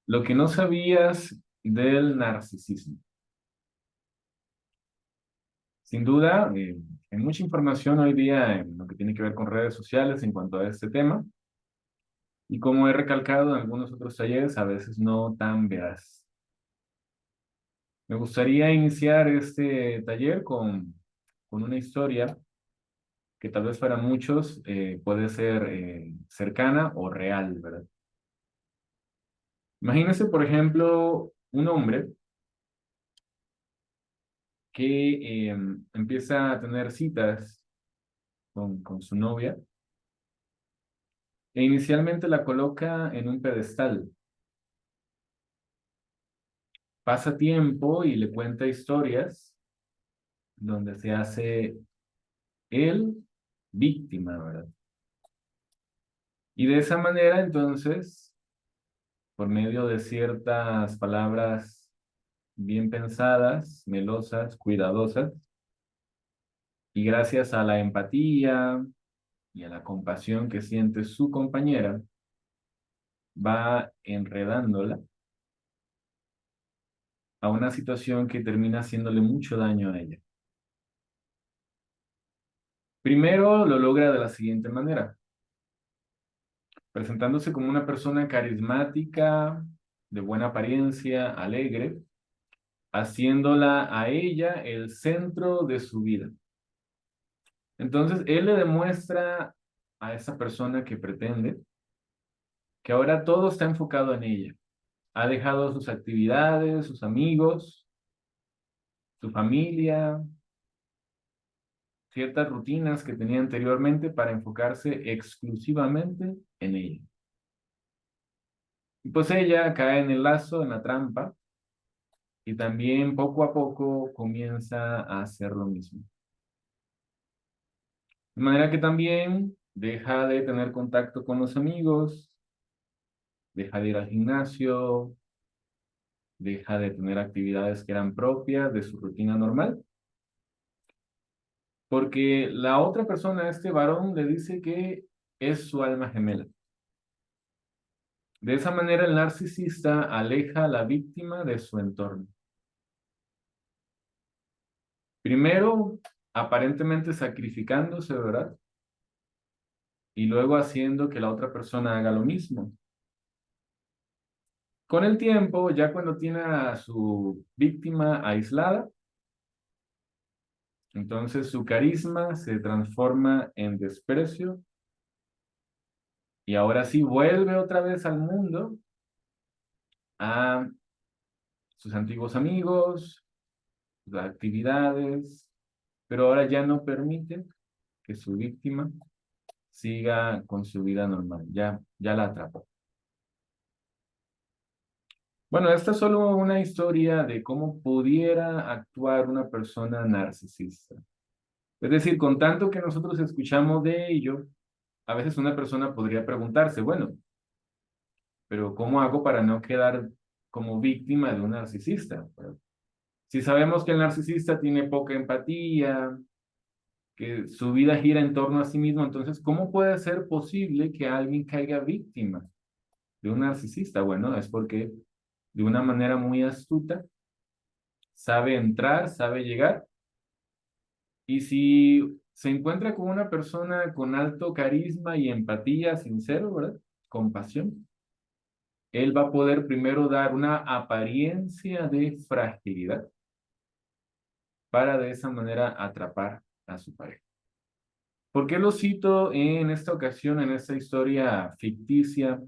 Lo que no sabías del narcisismo. Sin duda, hay mucha información hoy día en lo que tiene que ver con redes sociales en cuanto a este tema. Y como he recalcado en algunos otros talleres, a veces no tan veraz. Me gustaría iniciar este taller con una historia que tal vez para muchos puede ser cercana o real, ¿verdad? Imagínese, por ejemplo, un hombre que empieza a tener citas con su novia e inicialmente la coloca en un pedestal. Pasa tiempo y le cuenta historias donde se hace él víctima, ¿verdad? Y de esa manera, entonces, por medio de ciertas palabras bien pensadas, melosas, cuidadosas, y gracias a la empatía y a la compasión que siente su compañera, va enredándola a una situación que termina haciéndole mucho daño a ella. Primero lo logra de la siguiente manera, presentándose como una persona carismática, de buena apariencia, alegre, haciéndola a ella el centro de su vida. Entonces, él le demuestra a esa persona que pretende que ahora todo está enfocado en ella. Ha dejado sus actividades, sus amigos, su familia, ciertas rutinas que tenía anteriormente para enfocarse exclusivamente en ella. Y pues ella cae en el lazo, en la trampa, y también poco a poco comienza a hacer lo mismo. De manera que también deja de tener contacto con los amigos, deja de ir al gimnasio, deja de tener actividades que eran propias de su rutina normal, porque la otra persona, este varón, le dice que es su alma gemela. De esa manera el narcisista aleja a la víctima de su entorno. Primero, aparentemente sacrificándose, ¿verdad? Y luego haciendo que la otra persona haga lo mismo. Con el tiempo, ya cuando tiene a su víctima aislada, entonces su carisma se transforma en desprecio y ahora sí vuelve otra vez al mundo, a sus antiguos amigos, sus actividades, pero ahora ya no permite que su víctima siga con su vida normal, ya la atrapó. Bueno, esta es solo una historia de cómo pudiera actuar una persona narcisista. Es decir, con tanto que nosotros escuchamos de ello, a veces una persona podría preguntarse, bueno, pero ¿cómo hago para no quedar como víctima de un narcisista? Si sabemos que el narcisista tiene poca empatía, que su vida gira en torno a sí mismo, entonces, ¿cómo puede ser posible que alguien caiga víctima de un narcisista? Bueno, es porque de una manera muy astuta sabe entrar, sabe llegar, y si se encuentra con una persona con alto carisma y empatía sincero, ¿verdad? Compasión, él va a poder primero dar una apariencia de fragilidad para de esa manera atrapar a su pareja. ¿Por qué lo cito en esta ocasión, en esta historia ficticia,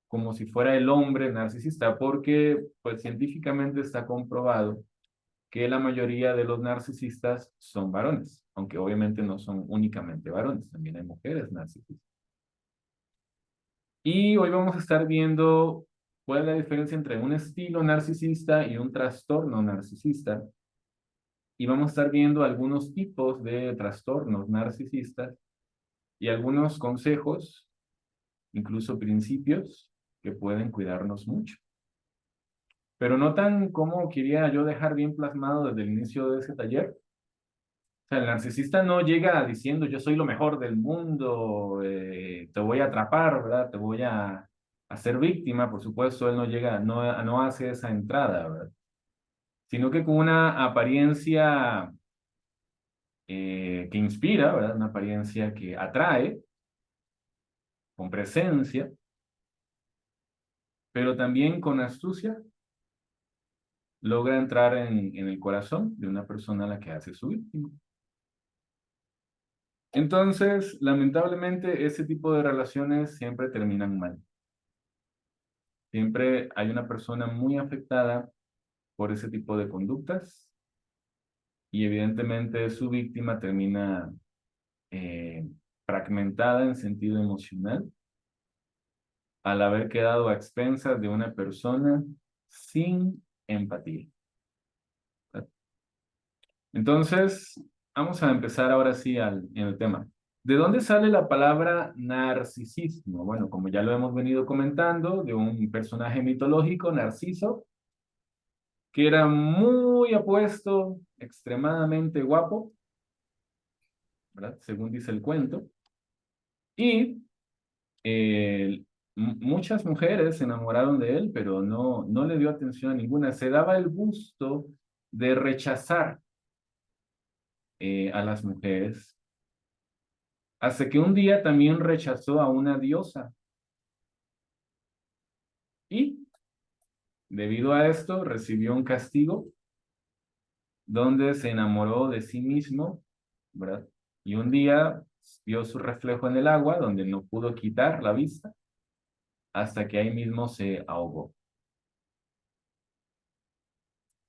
como si fuera el hombre narcisista? Porque pues científicamente está comprobado que la mayoría de los narcisistas son varones, aunque obviamente no son únicamente varones, también hay mujeres narcisistas. Y hoy vamos a estar viendo cuál es la diferencia entre un estilo narcisista y un trastorno narcisista. Y vamos a estar viendo algunos tipos de trastornos narcisistas y algunos consejos, incluso principios, que pueden cuidarnos mucho. Pero no tan como quería yo dejar bien plasmado desde el inicio de ese taller. O sea, el narcisista no llega diciendo yo soy lo mejor del mundo, te voy a atrapar, ¿verdad? Te voy a a ser víctima, por supuesto, él no llega, no hace esa entrada, ¿verdad? Sino que con una apariencia que inspira, ¿verdad? Una apariencia que atrae, con presencia, pero también con astucia, logra entrar en el corazón de una persona a la que hace su víctima. Entonces, lamentablemente, ese tipo de relaciones siempre terminan mal. Siempre hay una persona muy afectada por ese tipo de conductas y evidentemente su víctima termina eh, fragmentada en sentido emocional al haber quedado a expensas de una persona sin empatía. Entonces, vamos a empezar ahora sí en el tema. ¿De dónde sale la palabra narcisismo? Bueno, como ya lo hemos venido comentando, de un personaje mitológico, Narciso, que era muy apuesto, extremadamente guapo, ¿verdad? Según dice el cuento. Y muchas mujeres se enamoraron de él, pero no le dio atención a ninguna. Se daba el gusto de rechazar a las mujeres, hasta que un día también rechazó a una diosa. Y debido a esto recibió un castigo donde se enamoró de sí mismo, ¿verdad? Y un día vio su reflejo en el agua, donde no pudo quitar la vista, hasta que ahí mismo se ahogó.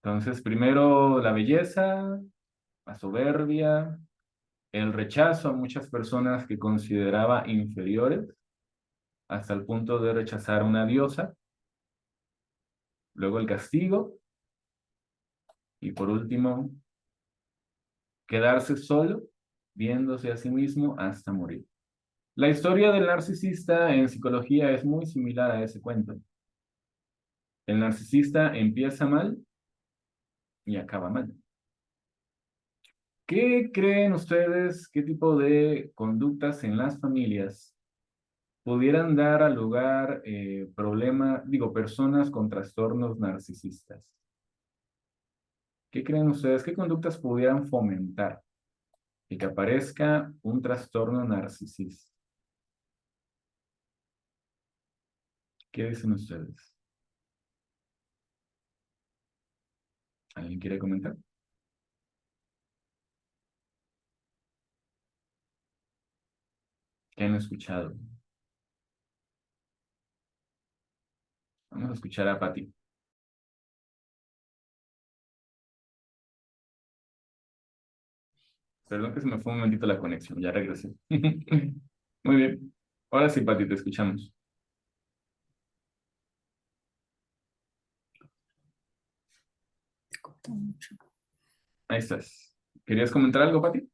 Entonces, primero la belleza, la soberbia, el rechazo a muchas personas que consideraba inferiores, hasta el punto de rechazar a una diosa, luego el castigo, y por último, quedarse solo, viéndose a sí mismo hasta morir. La historia del narcisista en psicología es muy similar a ese cuento. El narcisista empieza mal y acaba mal. ¿Qué creen ustedes? ¿Qué tipo de conductas en las familias pudieran dar a lugar personas con trastornos narcisistas? ¿Qué creen ustedes? ¿Qué conductas pudieran fomentar y que aparezca un trastorno narcisista? ¿Qué dicen ustedes? ¿Alguien quiere comentar? ¿Qué han escuchado? Vamos a escuchar a Pati. Perdón que se me fue un momentito la conexión, ya regresé. Muy bien. Ahora sí, Pati, te escuchamos. Ahí estás. ¿Querías comentar algo, Pati?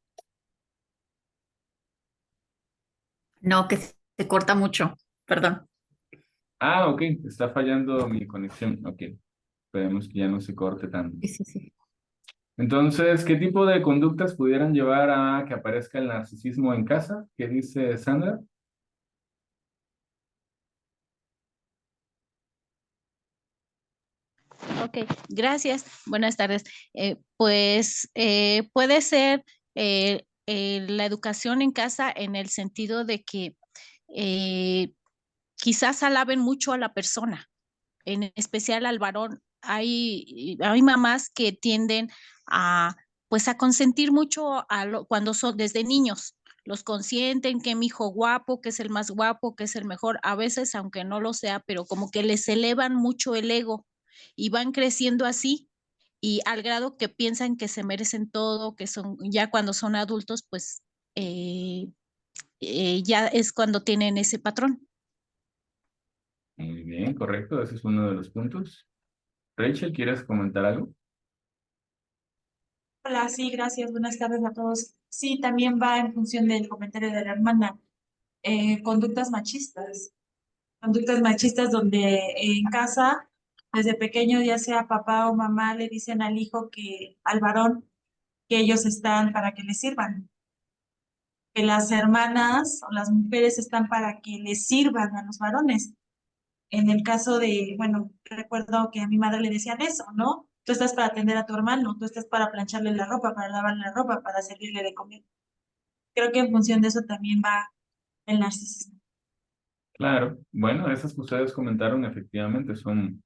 No, que se corta mucho, perdón. Ah, ok, está fallando mi conexión. Ok, esperemos que ya no se corte tanto. Sí, sí, sí. Entonces, ¿qué tipo de conductas pudieran llevar a que aparezca el narcisismo en casa? ¿Qué dice Sandra? Ok, gracias. Buenas tardes. Puede ser la educación en casa en el sentido de que eh, quizás alaben mucho a la persona, en especial al varón. Hay mamás que tienden a, pues, a consentir mucho cuando son desde niños. Los consienten, que mi hijo guapo, que es el más guapo, que es el mejor. A veces, aunque no lo sea, pero como que les elevan mucho el ego y van creciendo así y al grado que piensan que se merecen todo, que son ya cuando son adultos, pues eh, ya es cuando tienen ese patrón. Muy bien, correcto, ese es uno de los puntos. Rachel, ¿quieres comentar algo? Hola, sí, gracias. Buenas tardes a todos. Sí, también va en función del comentario de la hermana. Conductas machistas. Conductas machistas donde en casa, desde pequeño, ya sea papá o mamá, le dicen al hijo que, al varón, que ellos están para que les sirvan. Que las hermanas o las mujeres están para que les sirvan a los varones. En el caso de, bueno, recuerdo que a mi madre le decían eso, ¿no? Tú estás para atender a tu hermano, tú estás para plancharle la ropa, para lavarle la ropa, para servirle de comer. Creo que en función de eso también va el narcisismo. Claro, bueno, esas que ustedes comentaron efectivamente son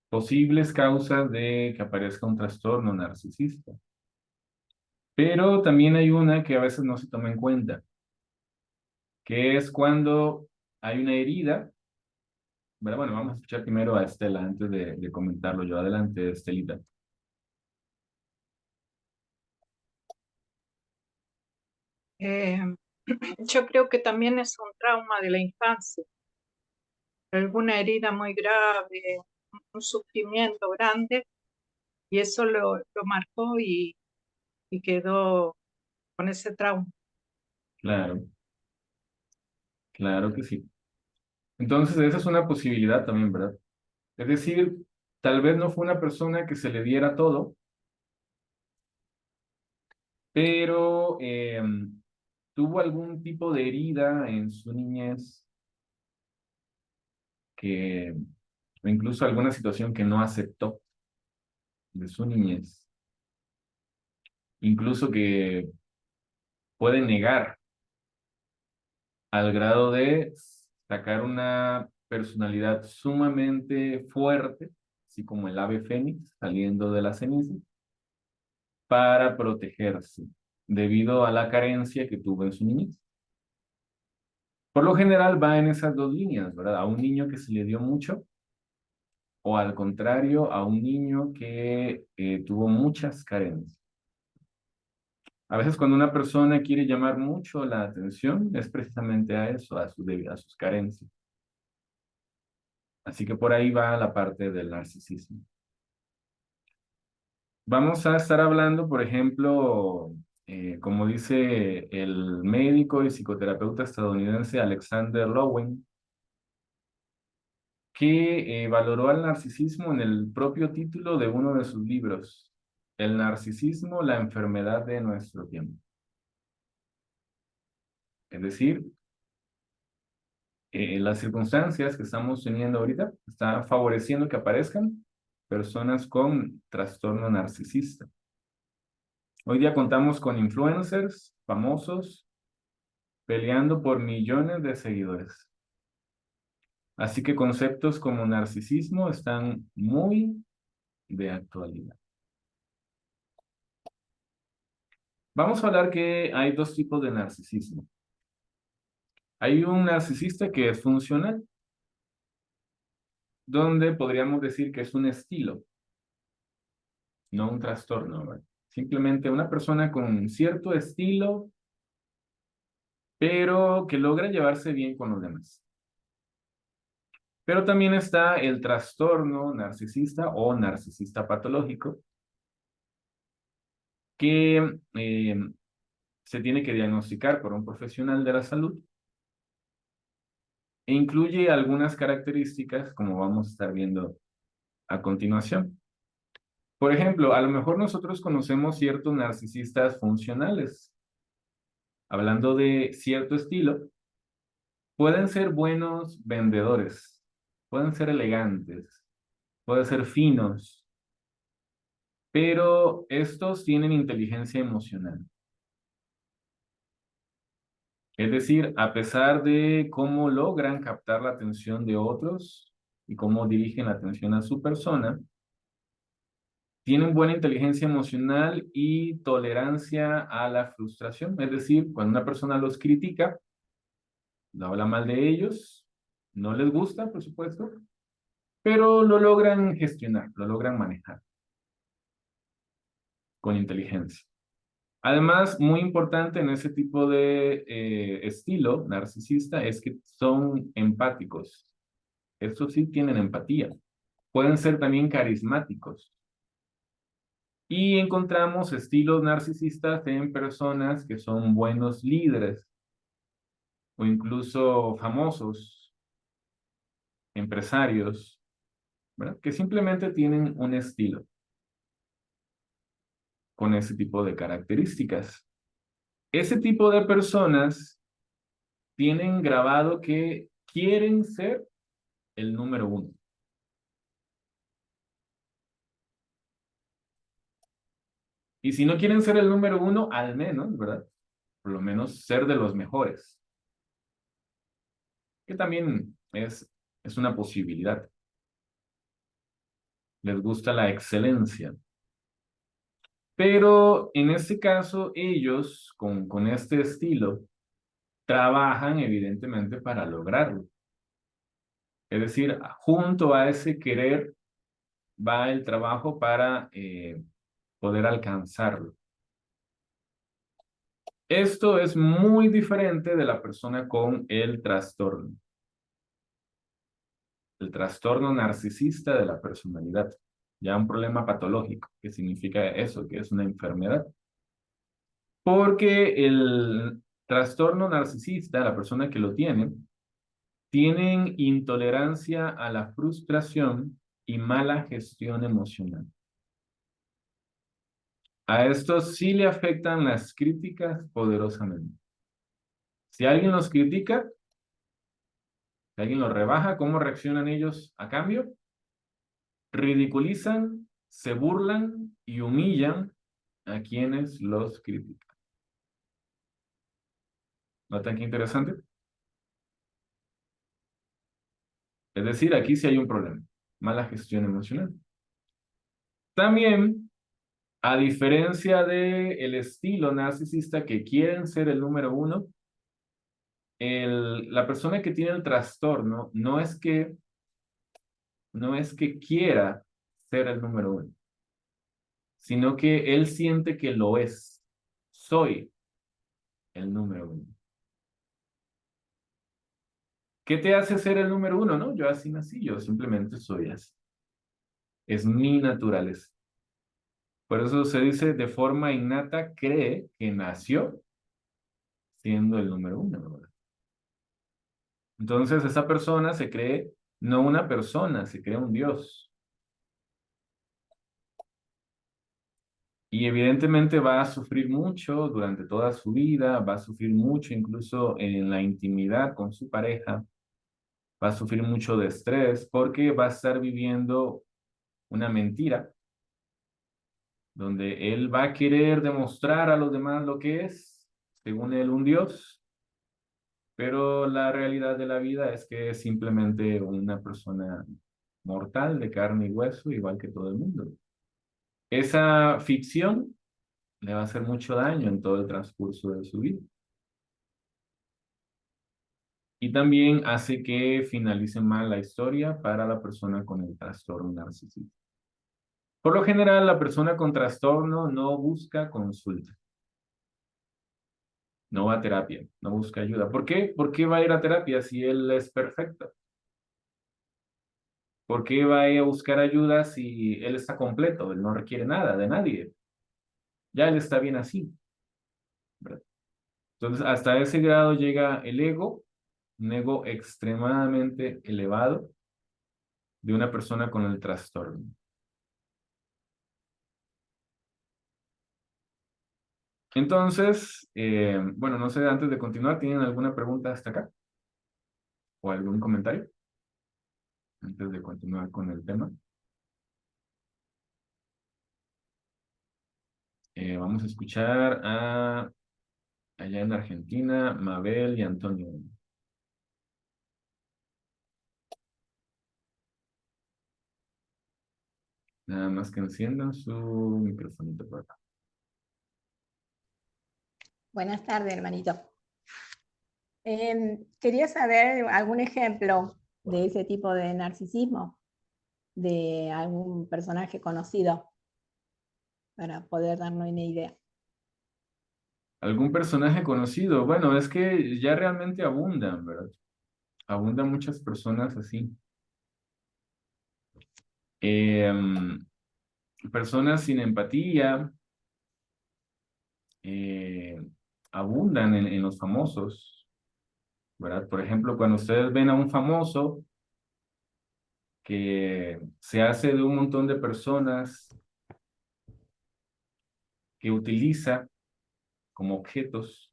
posibles causas de que aparezca un trastorno narcisista. Pero también hay una que a veces no se toma en cuenta, que es cuando hay una herida. Bueno, vamos a escuchar primero a Estela antes de comentarlo yo. Adelante, Estelita. Eh, yo creo que también es un trauma de la infancia, alguna herida muy grave, un sufrimiento grande, y eso lo marcó y quedó con ese trauma. Claro, claro que sí. Entonces, esa es una posibilidad también, ¿verdad? Es decir, tal vez no fue una persona que se le diera todo, pero tuvo algún tipo de herida en su niñez que, o incluso alguna situación que no aceptó de su niñez, incluso que puede negar al grado de sacar una personalidad sumamente fuerte, así como el ave fénix saliendo de la ceniza, para protegerse debido a la carencia que tuvo en su niñez. Por lo general va en esas dos líneas, ¿verdad? A un niño que se le dio mucho o al contrario, a un niño que tuvo muchas carencias. A veces cuando una persona quiere llamar mucho la atención es precisamente a eso, a sus carencias. Así que por ahí va la parte del narcisismo. Vamos a estar hablando, por ejemplo, como dice el médico y psicoterapeuta estadounidense Alexander Lowen, que valoró al narcisismo en el propio título de uno de sus libros, El narcisismo, la enfermedad de nuestro tiempo. Es decir, las circunstancias que estamos teniendo ahorita están favoreciendo que aparezcan personas con trastorno narcisista. Hoy día contamos con influencers famosos peleando por millones de seguidores. Así que conceptos como narcisismo están muy de actualidad. Vamos a hablar que hay dos tipos de narcisismo. Hay un narcisista que es funcional, donde podríamos decir que es un estilo, no un trastorno, ¿verdad? Simplemente una persona con cierto estilo, pero que logra llevarse bien con los demás. Pero también está el trastorno narcisista o narcisista patológico, que se tiene que diagnosticar por un profesional de la salud e incluye algunas características, como vamos a estar viendo a continuación. Por ejemplo, a lo mejor nosotros conocemos ciertos narcisistas funcionales. Hablando de cierto estilo, pueden ser buenos vendedores, pueden ser elegantes, pueden ser finos, pero estos tienen inteligencia emocional. Es decir, a pesar de cómo logran captar la atención de otros y cómo dirigen la atención a su persona, tienen buena inteligencia emocional y tolerancia a la frustración. Es decir, cuando una persona los critica, habla mal de ellos, no les gusta, por supuesto, pero lo logran gestionar, lo logran manejar con inteligencia. Además, muy importante en ese tipo de estilo narcisista es que son empáticos. Estos sí tienen empatía. Pueden ser también carismáticos. Y encontramos estilos narcisistas en personas que son buenos líderes o incluso famosos, empresarios, ¿verdad? Que simplemente tienen un estilo con ese tipo de características. Ese tipo de personas tienen grabado que quieren ser el número 1. Y si no quieren ser el número 1, al menos, ¿verdad? Por lo menos ser de los mejores. Que también es una posibilidad. Les gusta la excelencia. Pero en este caso, ellos, con este estilo, trabajan evidentemente para lograrlo. Es decir, junto a ese querer va el trabajo para poder alcanzarlo. Esto es muy diferente de la persona con el trastorno. El trastorno narcisista de la personalidad. Ya un problema patológico, que significa eso, que es una enfermedad. Porque el trastorno narcisista, la persona que lo tiene, tienen intolerancia a la frustración y mala gestión emocional. A estos sí le afectan las críticas poderosamente. Si alguien los critica, si alguien los rebaja, ¿cómo reaccionan ellos a cambio? Ridiculizan, se burlan y humillan a quienes los critican. ¿Notan qué interesante? Es decir, aquí sí hay un problema. Mala gestión emocional. También, a diferencia del estilo narcisista que quieren ser el número 1, la persona que tiene el trastorno no es que quiera ser el número 1, sino que él siente que lo es. Soy el número 1. ¿Qué te hace ser el número 1? No, yo así nací, yo simplemente soy así. Es mi naturaleza. Por eso se dice de forma innata, cree que nació siendo el número 1, ¿verdad? Entonces esa persona se cree no una persona, se cree un Dios. Y evidentemente va a sufrir mucho durante toda su vida, va a sufrir mucho incluso en la intimidad con su pareja, va a sufrir mucho de estrés porque va a estar viviendo una mentira donde él va a querer demostrar a los demás lo que es, según él, un Dios, pero la realidad de la vida es que es simplemente una persona mortal de carne y hueso, igual que todo el mundo. Esa ficción le va a hacer mucho daño en todo el transcurso de su vida. Y también hace que finalice mal la historia para la persona con el trastorno narcisista. Por lo general, la persona con trastorno no busca consulta. No va a terapia, no busca ayuda. ¿Por qué? ¿Por qué va a ir a terapia si él es perfecto? ¿Por qué va a ir a buscar ayuda si él está completo? Él no requiere nada de nadie. Ya él está bien así, ¿verdad? Entonces, hasta ese grado llega el ego, un ego extremadamente elevado de una persona con el trastorno. Entonces, bueno, no sé, antes de continuar, ¿tienen alguna pregunta hasta acá? ¿O algún comentario? Antes de continuar con el tema. Vamos a escuchar a allá en Argentina, Mabel y Antonio. Nada más que enciendan su microfonito por acá. Buenas tardes, hermanito. Quería saber algún ejemplo de ese tipo de narcisismo, de algún personaje conocido, para poder darnos una idea. ¿Algún personaje conocido? Bueno, es que ya realmente abundan, ¿verdad? Abundan muchas personas así. Personas sin empatía, abundan en los famosos, ¿verdad? Por ejemplo, cuando ustedes ven a un famoso que se hace de un montón de personas que utiliza como objetos,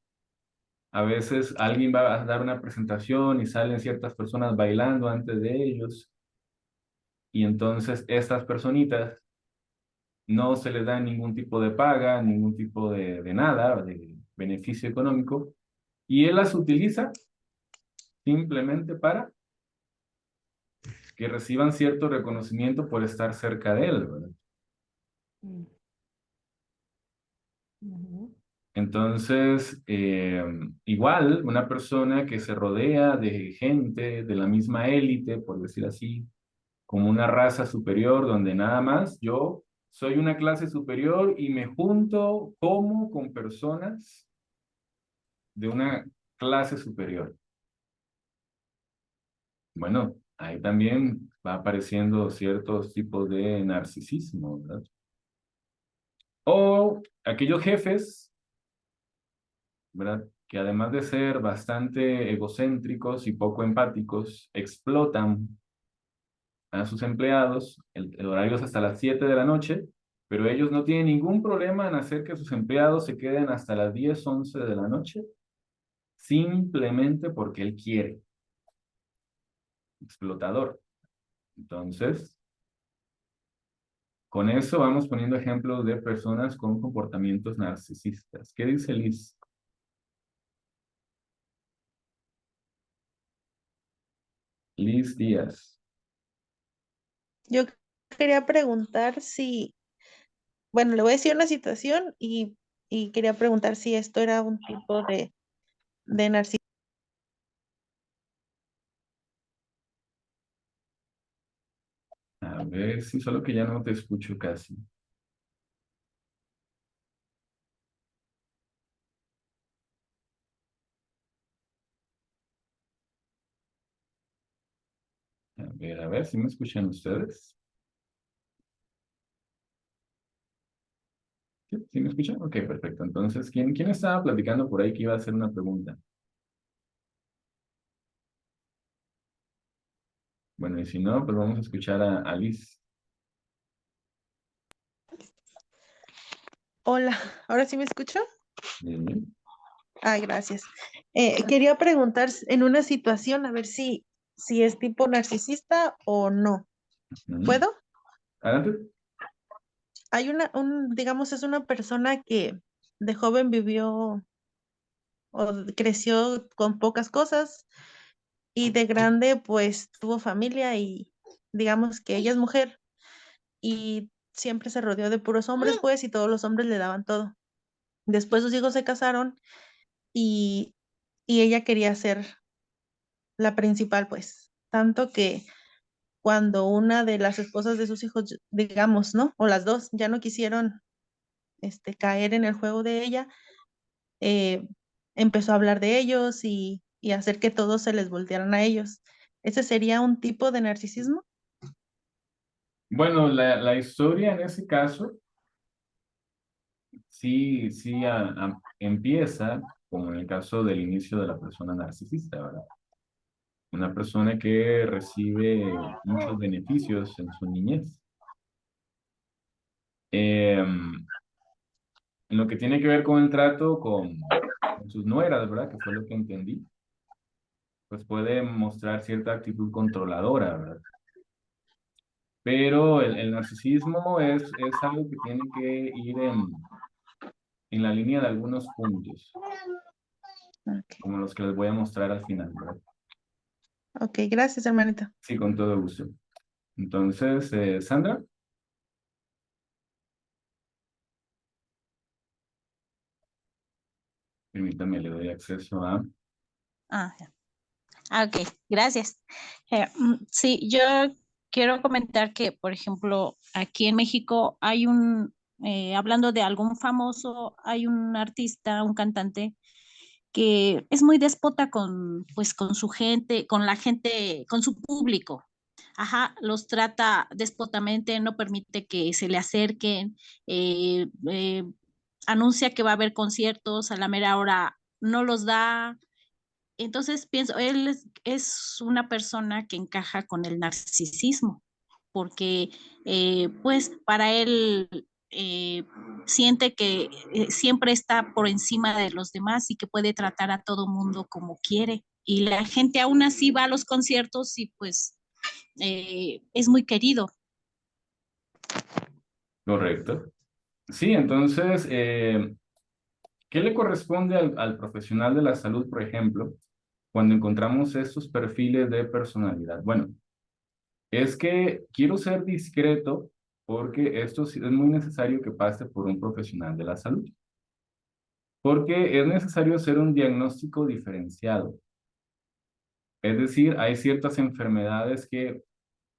A veces alguien va a dar una presentación y salen ciertas personas bailando antes de ellos. Y entonces estas personitas no se les da ningún tipo de paga, ningún tipo de nada, de beneficio económico. Y él las utiliza simplemente para que reciban cierto reconocimiento por estar cerca de él, ¿verdad? Mm. Ujú. Entonces, igual, una persona que se rodea de gente de la misma élite, por decir así, como una raza superior, donde nada más yo soy una clase superior y me junto como con personas de una clase superior. Bueno, ahí también va apareciendo ciertos tipos de narcisismo, ¿verdad? O aquellos jefes, ¿verdad? Que además de ser bastante egocéntricos y poco empáticos, explotan a sus empleados, el horario es hasta las 7 de la noche, pero ellos no tienen ningún problema en hacer que sus empleados se queden hasta las 10, 11 de la noche, simplemente porque él quiere. Explotador. Entonces, con eso vamos poniendo ejemplos de personas con comportamientos narcisistas. ¿Qué dice Liz? Liz Díaz. Yo quería preguntar si, bueno, le voy a decir una situación y quería preguntar si esto era un tipo de narcisismo. A ver, sí, solo que ya no te escucho casi. A ver si me escuchan ustedes. ¿Sí, sí me escuchan? Ok, perfecto. Entonces, ¿quién estaba platicando por ahí que iba a hacer una pregunta? Bueno, y si no, pues vamos a escuchar a Liz. Hola, ¿ahora sí me escucho? Bien. Ah, gracias. Quería preguntar en una situación a ver si es tipo narcisista o no. Ujú. ¿Puedo? Adelante. Hay digamos, es una persona que de joven vivió o creció con pocas cosas y de grande pues tuvo familia y digamos que ella es mujer y siempre se rodeó de puros hombres pues y todos los hombres le daban todo. Después sus hijos se casaron y, y ella quería ser la principal pues, tanto que cuando una de las esposas de sus hijos, digamos, ¿no? O las dos ya no quisieron caer en el juego de ella, eh, empezó a hablar de ellos y hacer que todos se les voltearan a ellos. ¿Ese sería un tipo de narcisismo? Bueno, la historia en ese caso sí, sí empieza como en el caso del inicio de la persona narcisista, ¿verdad? Una persona que recibe muchos beneficios en su niñez. En lo que tiene que ver con el trato con sus nueras, ¿verdad? Que fue lo que entendí. Pues puede mostrar cierta actitud controladora, ¿verdad? Pero el narcisismo es algo que tiene que ir en la línea de algunos puntos, Ok, como los que les voy a mostrar al final, ¿verdad? ok, gracias, hermanita. Sí, con todo gusto. Entonces, Sandra, permítame, le doy acceso a... Ah, ya. Ok, gracias. Sí, yo quiero comentar que, por ejemplo, aquí en México hay hablando de algún famoso, hay un artista, un cantante que es muy déspota pues, con su gente, con la gente, con su público. Ajá, los trata déspotamente, no permite que se le acerquen, anuncia que va a haber conciertos, a la mera hora no los da. Entonces pienso, él es una persona que encaja con el narcisismo, porque pues para él siente que siempre está por encima de los demás y que puede tratar a todo mundo como quiere. Y la gente aún así va a los conciertos y pues es muy querido. Correcto. Sí, entonces, ¿qué le corresponde al profesional de la salud, por ejemplo, cuando encontramos estos perfiles de personalidad? Bueno, es que quiero ser discreto porque esto sí es muy necesario que pase por un profesional de la salud. Porque es necesario hacer un diagnóstico diferenciado. Es decir, hay ciertas enfermedades que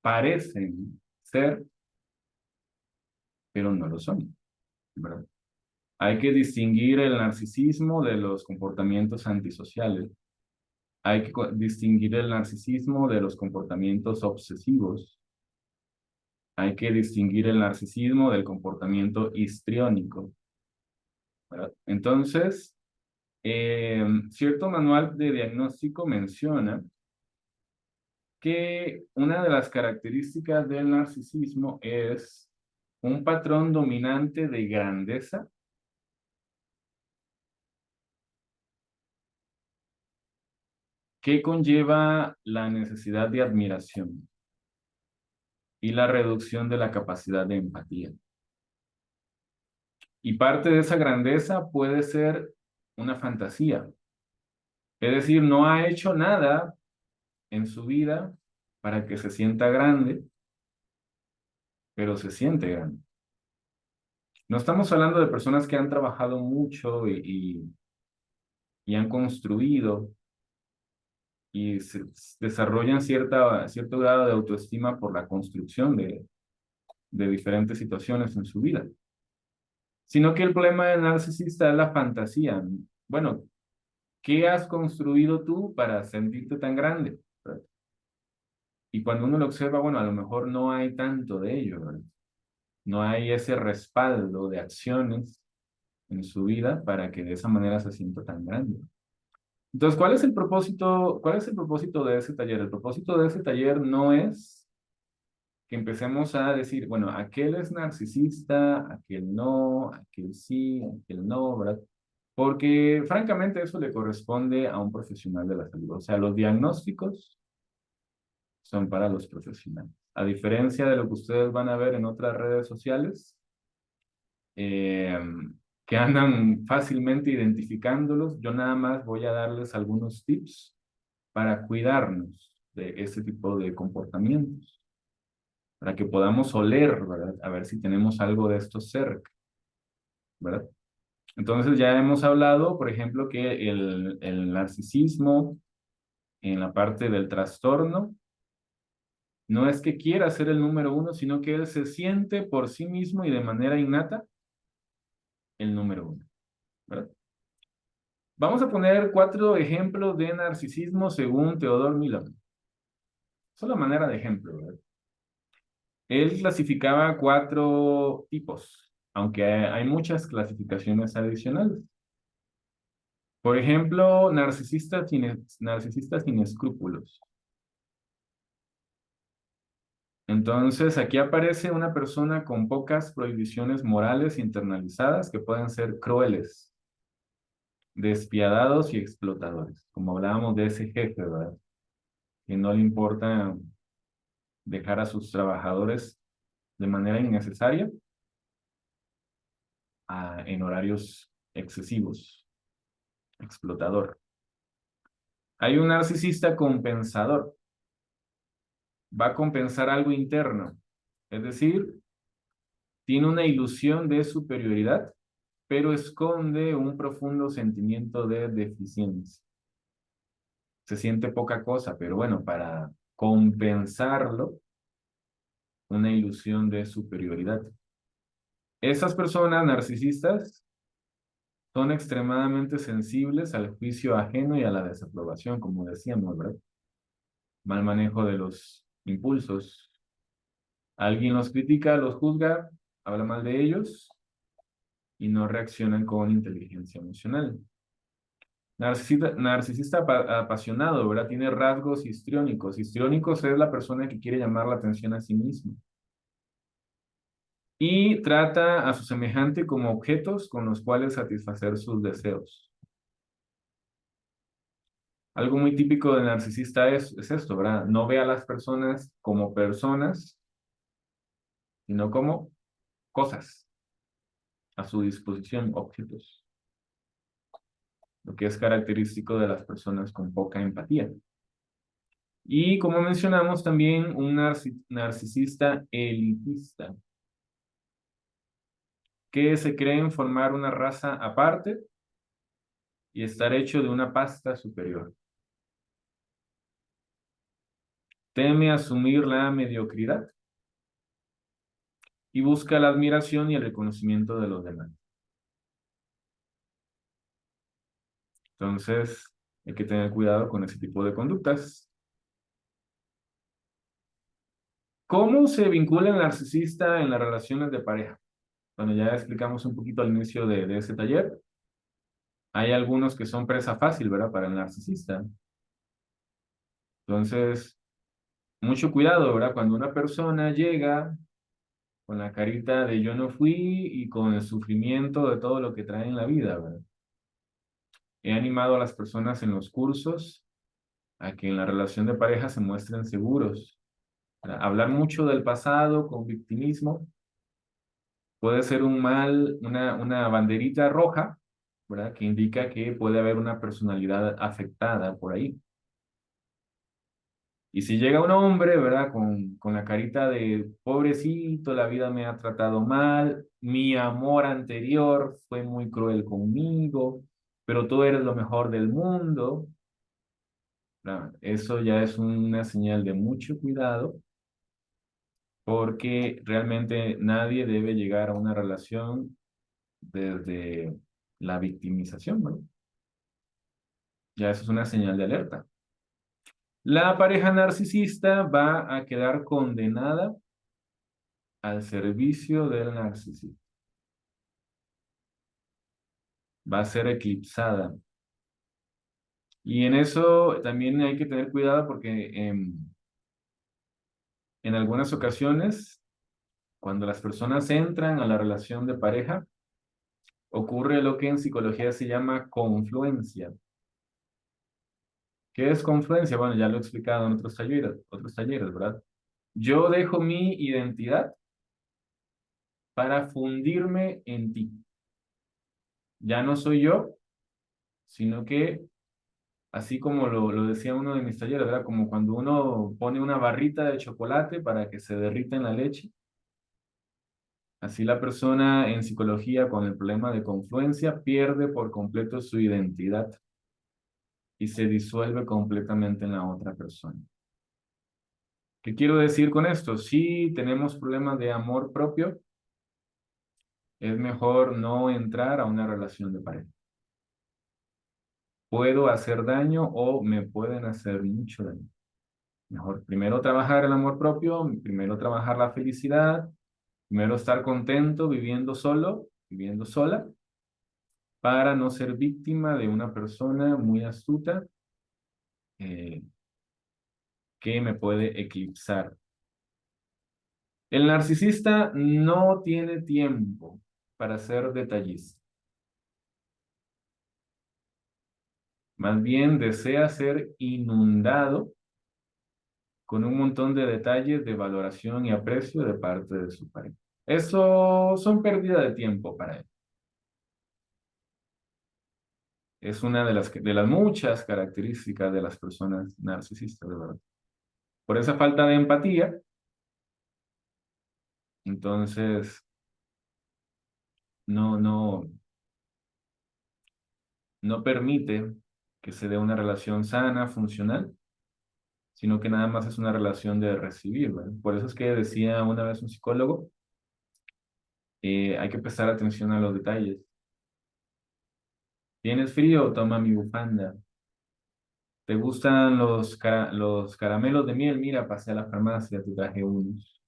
parecen ser, pero no lo son, ¿verdad? Hay que distinguir el narcisismo de los comportamientos antisociales. Hay que distinguir el narcisismo de los comportamientos obsesivos. Hay que distinguir el narcisismo del comportamiento histriónico, ¿verdad? Entonces, cierto manual de diagnóstico menciona que una de las características del narcisismo es un patrón dominante de grandeza que conlleva la necesidad de admiración y la reducción de la capacidad de empatía. Y parte de esa grandeza puede ser una fantasía. Es decir, no ha hecho nada en su vida para que se sienta grande, pero se siente grande. No estamos hablando de personas que han trabajado mucho y han construido y desarrollan cierto grado de autoestima por la construcción de diferentes situaciones en su vida. Sino que el problema del narcisista es la fantasía. Bueno, ¿qué has construido tú para sentirte tan grande? ¿Verdad? Y cuando uno lo observa, bueno, a lo mejor no hay tanto de ello, ¿verdad? No hay ese respaldo de acciones en su vida para que de esa manera se sienta tan grande. Entonces, ¿cuál es el propósito? ¿Cuál es el propósito de ese taller? El propósito de ese taller no es que empecemos a decir, bueno, aquel es narcisista, aquel no, aquel sí, aquel no, ¿verdad? Porque francamente eso le corresponde a un profesional de la salud. O sea, los diagnósticos son para los profesionales. A diferencia de lo que ustedes van a ver en otras redes sociales, que andan fácilmente identificándolos, yo nada más voy a darles algunos tips para cuidarnos de ese tipo de comportamientos, para que podamos oler, ¿verdad? A ver si tenemos algo de esto cerca, ¿verdad? Entonces ya hemos hablado, por ejemplo, que el narcisismo en la parte del trastorno no es que quiera ser el número uno, sino que él se siente por sí mismo y de manera innata el número uno, ¿verdad? Vamos a poner 4 ejemplos de narcisismo según Theodore Millon. Solo manera de ejemplo, ¿verdad? Él clasificaba 4 tipos, aunque hay muchas clasificaciones adicionales. Por ejemplo, narcisistas sin escrúpulos. Entonces, aquí aparece una persona con pocas prohibiciones morales internalizadas que pueden ser crueles, despiadados y explotadores. Como hablábamos de ese jefe, ¿verdad? Que no le importa dejar a sus trabajadores de manera innecesaria en horarios excesivos. Explotador. Hay un narcisista compensador. Va a compensar algo interno. Es decir, tiene una ilusión de superioridad, pero esconde un profundo sentimiento de deficiencia. Se siente poca cosa, pero bueno, para compensarlo, una ilusión de superioridad. Esas personas narcisistas son extremadamente sensibles al juicio ajeno y a la desaprobación, como decíamos, ¿verdad? Mal manejo de los impulsos. Alguien los critica, los juzga, habla mal de ellos y no reaccionan con inteligencia emocional. Narcisista apasionado, ¿verdad? Tiene rasgos histriónicos. Histriónicos es la persona que quiere llamar la atención a sí mismo. y trata a su semejante como objetos con los cuales satisfacer sus deseos. Algo muy típico del narcisista es esto, ¿verdad? No ve a las personas como personas, sino como cosas a su disposición, objetos, lo que es característico de las personas con poca empatía. Y como mencionamos también, un narcisista elitista, que se cree en formar una raza aparte y estar hecho de una pasta superior. Teme asumir la mediocridad y busca la admiración y el reconocimiento de los demás. Entonces, hay que tener cuidado con ese tipo de conductas. ¿Cómo se vincula el narcisista en las relaciones de pareja? Bueno, ya explicamos un poquito al inicio de ese taller. Hay algunos que son presa fácil, ¿verdad? Para el narcisista. Entonces, mucho cuidado, ¿verdad? Cuando una persona llega con la carita de yo no fui y con el sufrimiento de todo lo que trae en la vida, ¿verdad? He animado a las personas en los cursos a que en la relación de pareja se muestren seguros. Hablar mucho del pasado con victimismo puede ser una banderita roja, ¿verdad? Que indica que puede haber una personalidad afectada por ahí. Y si llega un hombre, ¿verdad? Con la carita de pobrecito, la vida me ha tratado mal, mi amor anterior fue muy cruel conmigo, pero tú eres lo mejor del mundo. Eso ya es una señal de mucho cuidado, porque realmente nadie debe llegar a una relación desde la victimización, ¿no? Ya eso es una señal de alerta. La pareja narcisista va a quedar condenada al servicio del narcisista. Va a ser eclipsada. Y en eso también hay que tener cuidado porque en algunas ocasiones, cuando las personas entran a la relación de pareja, ocurre lo que en psicología se llama confluencia. ¿Qué es confluencia? Bueno, ya lo he explicado en otros talleres, ¿verdad? Yo dejo mi identidad para fundirme en ti. Ya no soy yo, sino que, así como lo decía uno de mis talleres, ¿verdad? Como cuando uno pone una barrita de chocolate para que se derrita en la leche. Así la persona en psicología con el problema de confluencia pierde por completo su identidad y se disuelve completamente en la otra persona. ¿Qué quiero decir con esto? Si tenemos problemas de amor propio, es mejor no entrar a una relación de pareja. Puedo hacer daño o me pueden hacer mucho daño. Mejor primero trabajar el amor propio, primero trabajar la felicidad, primero estar contento viviendo solo, viviendo sola, para no ser víctima de una persona muy astuta eh, que me puede eclipsar. El narcisista no tiene tiempo para ser detallista. Más bien desea ser inundado con un montón de detalles de valoración y aprecio de parte de su pareja. Eso son pérdida de tiempo para él. Es una de las muchas características de las personas narcisistas, de verdad. Por esa falta de empatía, entonces no, no, no permite que se dé una relación sana, funcional, sino que nada más es una relación de recibir, ¿verdad? Por eso es que decía una vez un psicólogo, hay que prestar atención a los detalles. ¿Tienes frío? Toma mi bufanda. ¿Te gustan los caramelos de miel? Mira, pasé a la farmacia, te traje unos.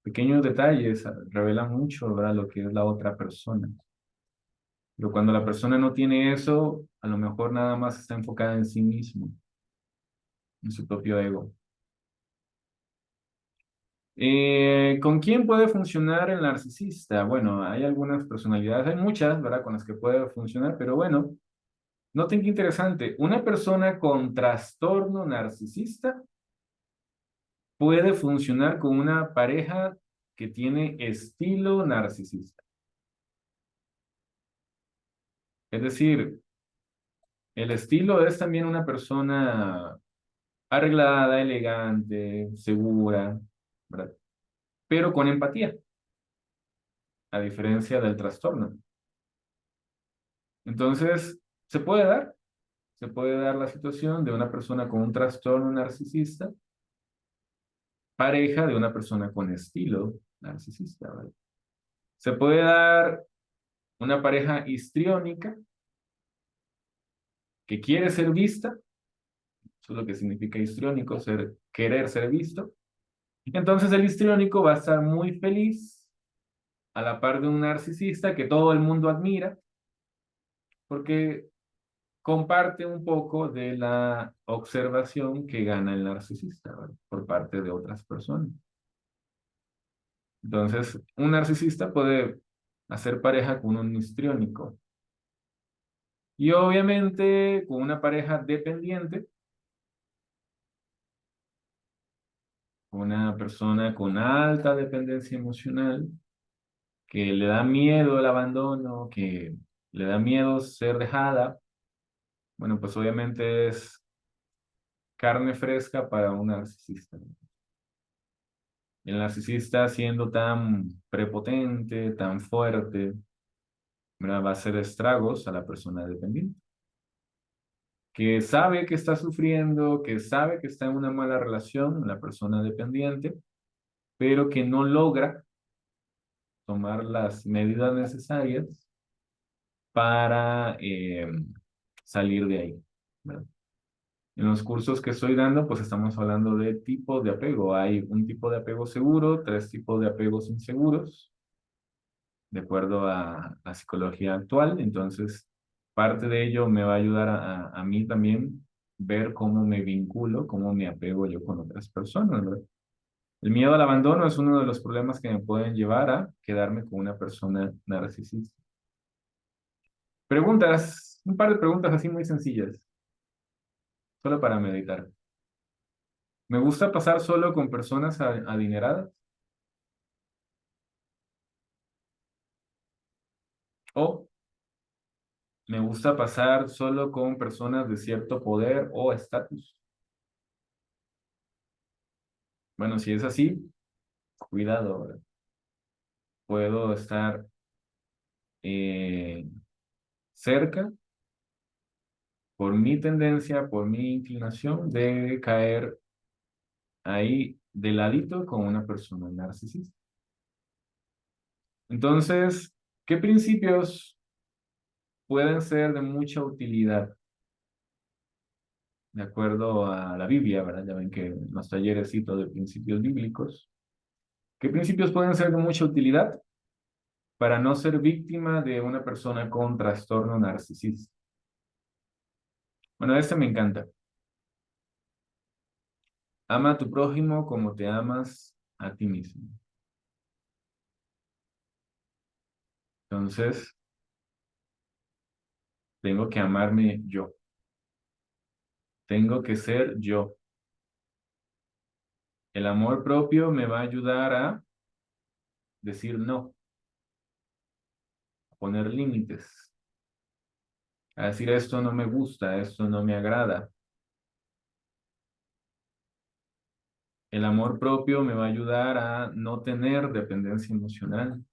Pequeños detalles revelan mucho, ¿verdad? Lo que es la otra persona. Pero cuando la persona no tiene eso, a lo mejor nada más está enfocada en sí mismo, en su propio ego. ¿Con quién puede funcionar el narcisista? Bueno, hay algunas personalidades, hay muchas, ¿verdad? Con las que puede funcionar, pero bueno, noten qué interesante. Una persona con trastorno narcisista puede funcionar con una pareja que tiene estilo narcisista. Es decir, el estilo es también una persona arreglada, elegante, segura, ¿verdad? Pero con empatía, a diferencia del trastorno. Entonces, se puede dar la situación de una persona con un trastorno narcisista, pareja de una persona con estilo narcisista, ¿verdad? Se puede dar una pareja histriónica que quiere ser vista, eso es lo que significa histriónico, querer ser visto. Entonces el histriónico va a estar muy feliz a la par de un narcisista que todo el mundo admira, porque comparte un poco de la observación que gana el narcisista, ¿verdad? Por parte de otras personas. Entonces, un narcisista puede hacer pareja con un histriónico. Y obviamente con una pareja dependiente, una persona con alta dependencia emocional, que le da miedo el abandono, que le da miedo ser dejada, bueno, pues obviamente es carne fresca para un narcisista. El narcisista siendo tan prepotente, tan fuerte, ¿verdad? Va a hacer estragos a la persona dependiente, que sabe que está sufriendo, que sabe que está en una mala relación, la persona dependiente, pero que no logra tomar las medidas necesarias para salir de ahí, ¿verdad? En los cursos que estoy dando, pues estamos hablando de tipos de apego. Hay un tipo de apego seguro, 3 tipos de apegos inseguros, de acuerdo a la psicología actual. Entonces, parte de ello me va a ayudar a mí también ver cómo me vinculo, cómo me apego yo con otras personas, ¿verdad? El miedo al abandono es uno de los problemas que me pueden llevar a quedarme con una persona narcisista. Preguntas, un par de preguntas así muy sencillas, solo para meditar. ¿Me gusta pasar solo con personas adineradas? ¿O me gusta pasar solo con personas de cierto poder o estatus? Bueno, si es así, cuidado, ¿verdad? Puedo estar eh, cerca por mi tendencia, por mi inclinación de caer ahí de ladito con una persona narcisista. Entonces, ¿qué principios pueden ser de mucha utilidad de acuerdo a la Biblia, ¿verdad? Ya ven que en los talleres cito de principios bíblicos. ¿Qué principios pueden ser de mucha utilidad para no ser víctima de una persona con trastorno narcisista? Bueno, este me encanta. Ama a tu prójimo como te amas a ti mismo. Entonces, tengo que amarme yo. Tengo que ser yo. El amor propio me va a ayudar a decir no, a poner límites, a decir esto no me gusta, esto no me agrada. El amor propio me va a ayudar a no tener dependencia emocional.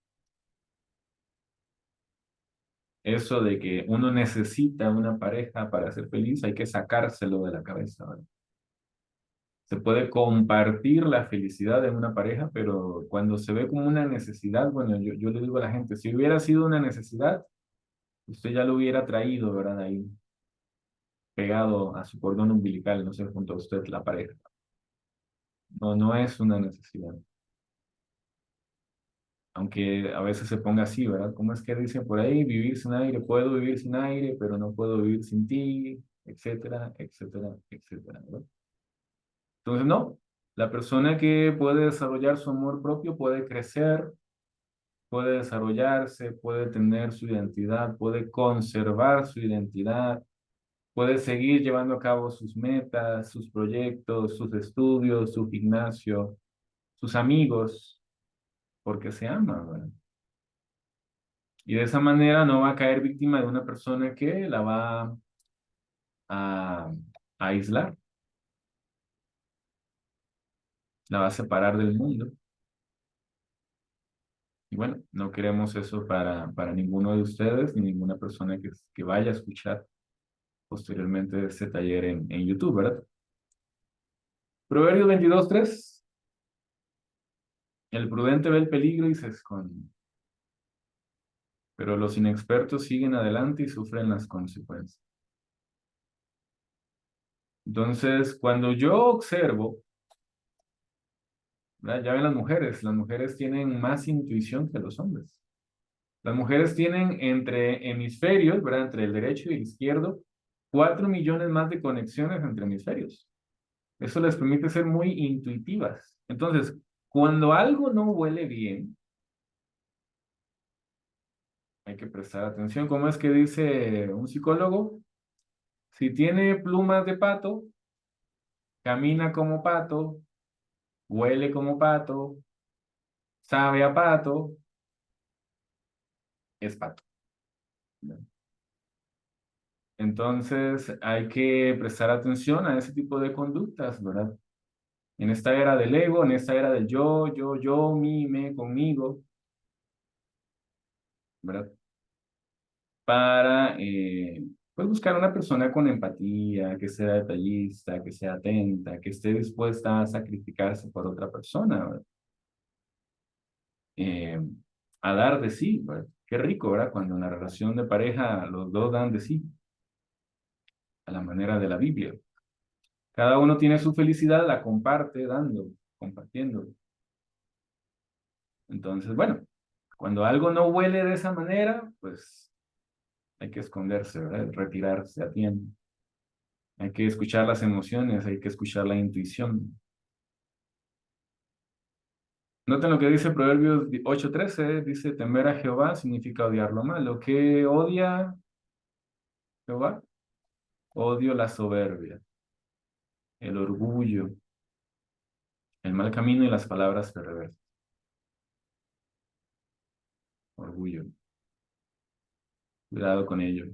Eso de que uno necesita una pareja para ser feliz, hay que sacárselo de la cabeza, ¿vale? Se puede compartir la felicidad de una pareja, pero cuando se ve como una necesidad, bueno, yo le digo a la gente, si hubiera sido una necesidad, usted ya lo hubiera traído, ¿verdad? Ahí, pegado a su cordón umbilical, no sé, junto a usted, la pareja. No, no es una necesidad. Aunque a veces se ponga así, ¿verdad? ¿Cómo es que dicen por ahí? Vivir sin aire, puedo vivir sin aire, pero no puedo vivir sin ti, etcétera, etcétera, etcétera, ¿verdad? Entonces, no. La persona que puede desarrollar su amor propio puede crecer, puede desarrollarse, puede tener su identidad, puede conservar su identidad, puede seguir llevando a cabo sus metas, sus proyectos, sus estudios, su gimnasio, sus amigos, porque se ama, ¿verdad? Y de esa manera no va a caer víctima de una persona que la va a, a aislar, la va a separar del mundo. Y bueno, no queremos eso para ninguno de ustedes, ni ninguna persona que vaya a escuchar posteriormente este taller en YouTube, ¿verdad? Proverbios 22:3. El prudente ve el peligro y se esconde, pero los inexpertos siguen adelante y sufren las consecuencias. Entonces, cuando yo observo, ¿verdad? Ya ven las mujeres tienen más intuición que los hombres. Las mujeres tienen entre hemisferios, ¿verdad? Entre el derecho y el izquierdo, 4 millones más de conexiones entre hemisferios. Eso les permite ser muy intuitivas. Entonces, cuando algo no huele bien, hay que prestar atención. ¿Cómo es que dice un psicólogo? Si tiene plumas de pato, camina como pato, huele como pato, sabe a pato, es pato. Entonces hay que prestar atención a ese tipo de conductas, ¿verdad? En esta era del ego, en esta era del yo, mi, me, conmigo, ¿verdad? Para pues buscar una persona con empatía, que sea detallista, que sea atenta, que esté dispuesta a sacrificarse por otra persona, ¿verdad? Eh, a dar de sí, ¿verdad? Qué rico, ¿verdad? Cuando en la relación de pareja los dos dan de sí, a la manera de la Biblia. Cada uno tiene su felicidad, la comparte dando, compartiendo. Entonces, bueno, cuando algo no huele de esa manera, pues hay que esconderse, ¿verdad? Retirarse a tiempo. Hay que escuchar las emociones, hay que escuchar la intuición. Noten lo que dice Proverbios 8:13, dice, temer a Jehová significa odiar lo malo. ¿Qué odia Jehová? Odio la soberbia, el orgullo, el mal camino y las palabras perversas. Orgullo. Cuidado con ello.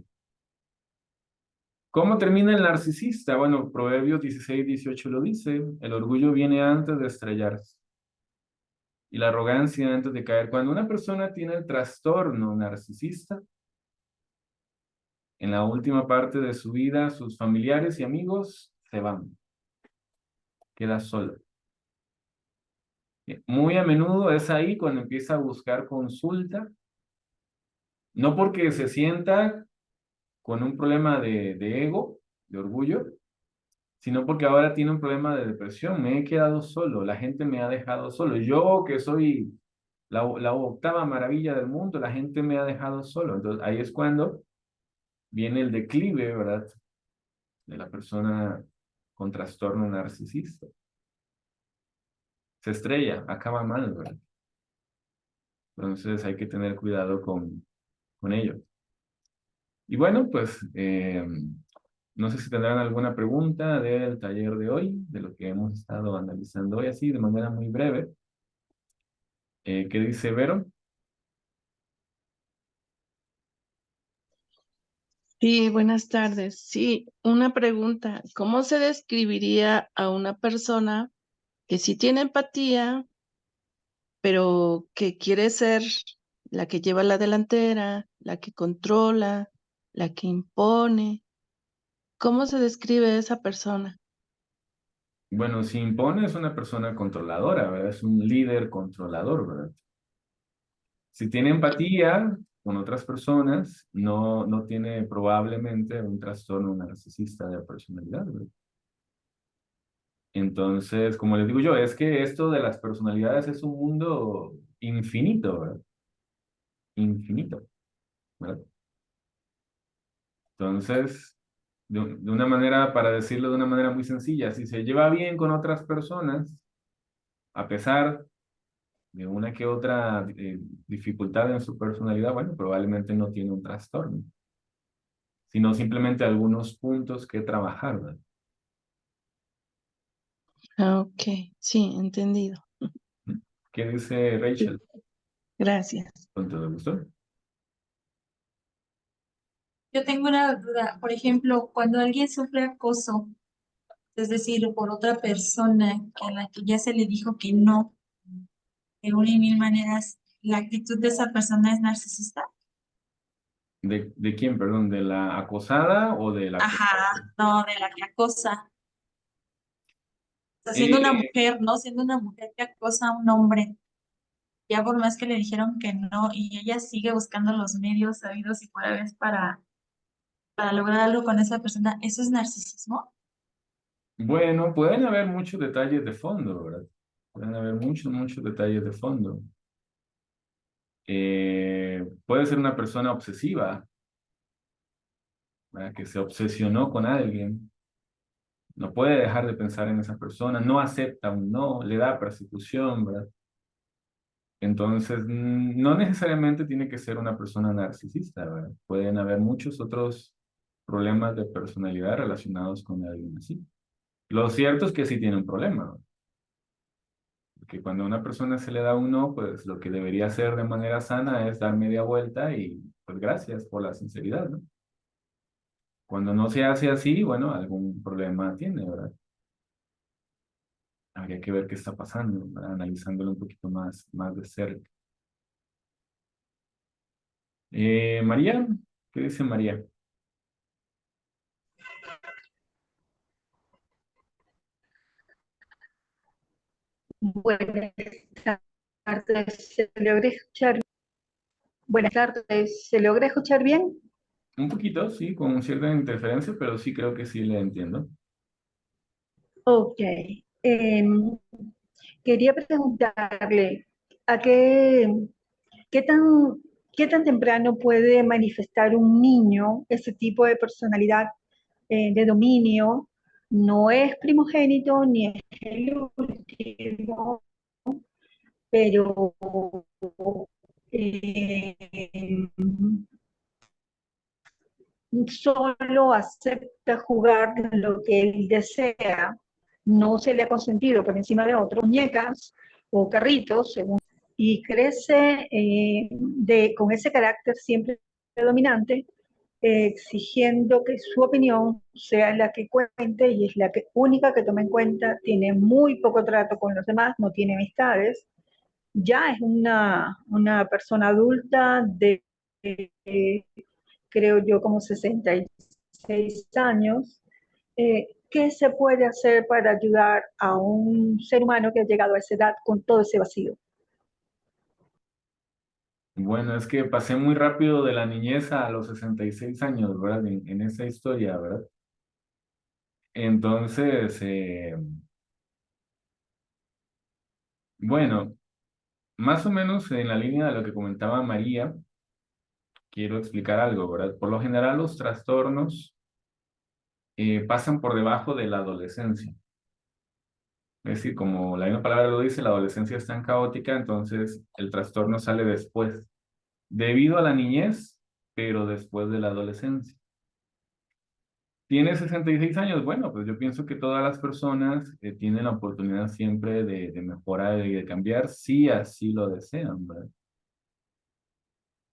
¿Cómo termina el narcisista? Bueno, Proverbios 16:18 lo dice. El orgullo viene antes de estrellarse y la arrogancia antes de caer. Cuando una persona tiene el trastorno narcisista, en la última parte de su vida, sus familiares y amigos se van. Queda solo. Muy a menudo es ahí cuando empieza a buscar consulta, no porque se sienta con un problema de ego, de orgullo, sino porque ahora tiene un problema de depresión. Me he quedado solo, la gente me ha dejado solo. Yo que soy la octava maravilla del mundo, la gente me ha dejado solo. Entonces ahí es cuando viene el declive, ¿verdad? De la persona con trastorno narcisista. Se estrella, acaba mal, ¿verdad? Entonces hay que tener cuidado con ello. Y bueno, pues no sé si tendrán alguna pregunta del taller de hoy, de lo que hemos estado analizando hoy, así de manera muy breve. ¿Qué dice Vero? Sí, buenas tardes. Sí, una pregunta. ¿Cómo se describiría a una persona que sí tiene empatía, pero que quiere ser la que lleva la delantera, la que controla, la que impone? ¿Cómo se describe esa persona? Bueno, si impone es una persona controladora, ¿verdad? Es un líder controlador, ¿verdad? Si tiene empatía con otras personas, no tiene probablemente un trastorno narcisista de personalidad, ¿verdad? Entonces, como les digo yo, es que esto de las personalidades es un mundo infinito, ¿verdad? Infinito, ¿verdad? Entonces, de una manera, para decirlo de una manera muy sencilla, si se lleva bien con otras personas, A pesar de una que otra dificultad en su personalidad, bueno, probablemente no tiene un trastorno, sino simplemente algunos puntos que trabajar, ¿verdad? Ah, ok, sí, entendido. ¿Qué dice Sí, Rachel? gracias. ¿Con todo gusto? Yo tengo una duda, por ejemplo, cuando alguien sufre acoso, es decir, por otra persona que a la que ya se le dijo que no, de una y mil maneras, ¿la actitud de esa persona es narcisista? ¿De quién, perdón? ¿De la acosada o del acosado? Ajá, no, de la que acosa. O sea, siendo una Eh, mujer, ¿no? Siendo una mujer que acosa a un hombre, ya por más que le dijeron que no, y ella sigue buscando los medios sabidos y por haber para lograr algo con esa persona, ¿eso es narcisismo? bueno, pueden haber muchos detalles de fondo, ¿verdad? Pueden haber muchos detalles de fondo. Puede ser una persona obsesiva, ¿verdad? Que se obsesionó con alguien, no puede dejar de pensar en esa persona, no acepta un no, le da persecución, ¿verdad? Entonces, no necesariamente tiene que ser una persona narcisista, ¿verdad? Pueden haber muchos otros problemas de personalidad relacionados con alguien así. Lo cierto es que sí tiene un problema, ¿verdad? Porque cuando a una persona se le da un no, pues lo que debería hacer de manera sana es dar media vuelta y pues gracias por la sinceridad, ¿no? Cuando no se hace así, bueno, algún problema tiene, ¿verdad? Habría que ver qué está pasando, ¿verdad? Analizándolo un poquito más de cerca. María, ¿qué dice María? Buenas tardes, ¿se logra escuchar? Buenas tardes, ¿se logra escuchar bien? Un poquito, sí, con cierta interferencia, pero sí creo que sí le entiendo. Ok. em, Quería preguntarle, ¿a qué tan, qué tan temprano puede manifestar un niño ese tipo de personalidad de dominio? No es primogénito ni es el último, pero eh, solo acepta jugar lo que él desea, no se le ha consentido por encima de otros, muñecas o carritos, según, y crece con ese carácter siempre dominante, exigiendo que su opinión sea la que cuente y es la única que toma en cuenta, tiene muy poco trato con los demás, no tiene amistades, ya es una persona adulta de creo yo, como 66 años. ¿Qué se puede hacer para ayudar a un ser humano que ha llegado a esa edad con todo ese vacío? Bueno, es que pasé muy rápido de la niñez a los 66 años, ¿verdad? En esa historia, ¿verdad? Entonces, bueno, más o menos en la línea de lo que comentaba María, quiero explicar algo, ¿verdad? Por lo general, los trastornos pasan por debajo de la adolescencia. Es decir, como la misma palabra lo dice, la adolescencia es tan caótica, entonces el trastorno sale después, debido a la niñez, pero después de la adolescencia. ¿Tiene 66 años? Bueno, pues yo pienso que todas las personas tienen la oportunidad siempre de mejorar y de cambiar si así lo desean, ¿verdad?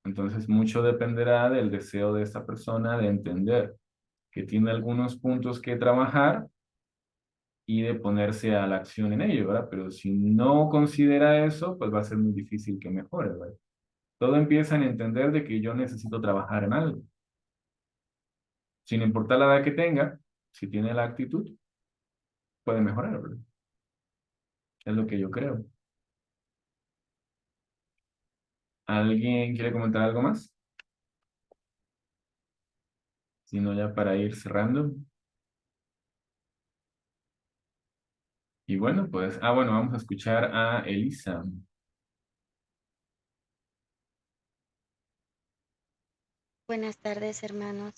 Entonces, mucho dependerá del deseo de esta persona de entender que tiene algunos puntos que trabajar y de ponerse a la acción en ello, ¿verdad? Pero si no considera eso, pues va a ser muy difícil que mejore, ¿verdad? Todo empieza en entender de que yo necesito trabajar en algo. Sin importar la edad que tenga, si tiene la actitud, puede mejorar, ¿verdad? Es lo que yo creo. ¿Alguien quiere comentar algo más? Si no, ya para ir cerrando. Y bueno, pues, bueno, vamos a escuchar a Elisa. Buenas tardes, hermanos.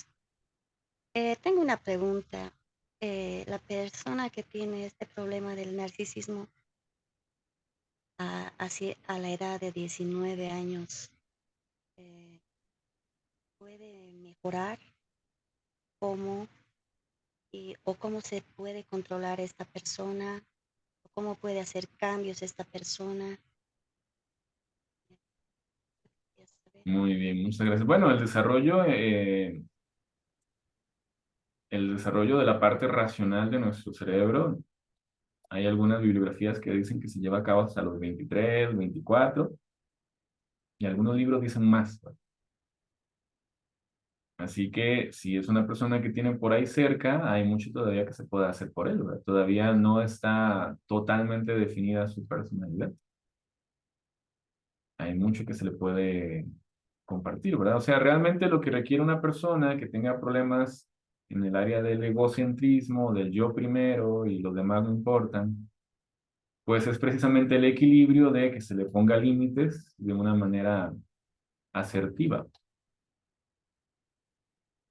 Tengo una pregunta. La persona que tiene este problema del narcisismo, así a la edad de 19 años puede mejorar? ¿Cómo? ¿O cómo se puede controlar esta persona? ¿O cómo puede hacer cambios esta persona? Muy bien, muchas gracias. Bueno, el desarrollo de la parte racional de nuestro cerebro, hay algunas bibliografías que dicen que se lleva a cabo hasta los 23, 24, y algunos libros dicen más, ¿no? Así que si es una persona que tiene por ahí cerca, hay mucho todavía que se puede hacer por él, ¿verdad? Todavía no está totalmente definida su personalidad. Hay mucho que se le puede compartir, ¿verdad? O sea, realmente lo que requiere una persona que tenga problemas en el área del egocentrismo, del yo primero y los demás no importan, pues es precisamente el equilibrio de que se le ponga límites de una manera asertiva.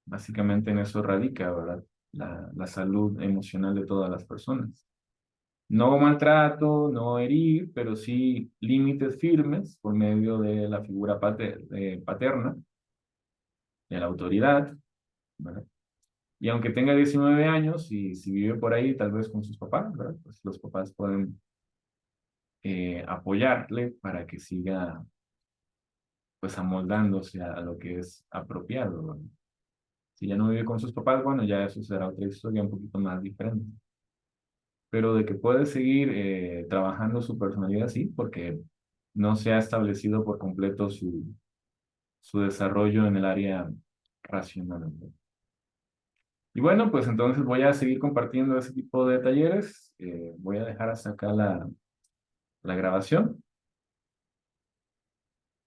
Básicamente en eso radica, ¿verdad? La salud emocional de todas las personas. No maltrato, no herir, pero sí límites firmes por medio de la figura paterna, de la autoridad, ¿verdad? Y aunque tenga 19 años y si vive por ahí, tal vez con sus papás, ¿verdad? Pues los papás pueden apoyarle para que siga pues amoldándose a lo que es apropiado, ¿verdad? Si ya no vive con sus papás, bueno, ya eso será otra historia un poquito más diferente. Pero de que puede seguir trabajando su personalidad, sí, porque no se ha establecido por completo su desarrollo en el área racional, ¿no? Y bueno, pues entonces voy a seguir compartiendo ese tipo de talleres. Voy a dejar hasta acá la grabación.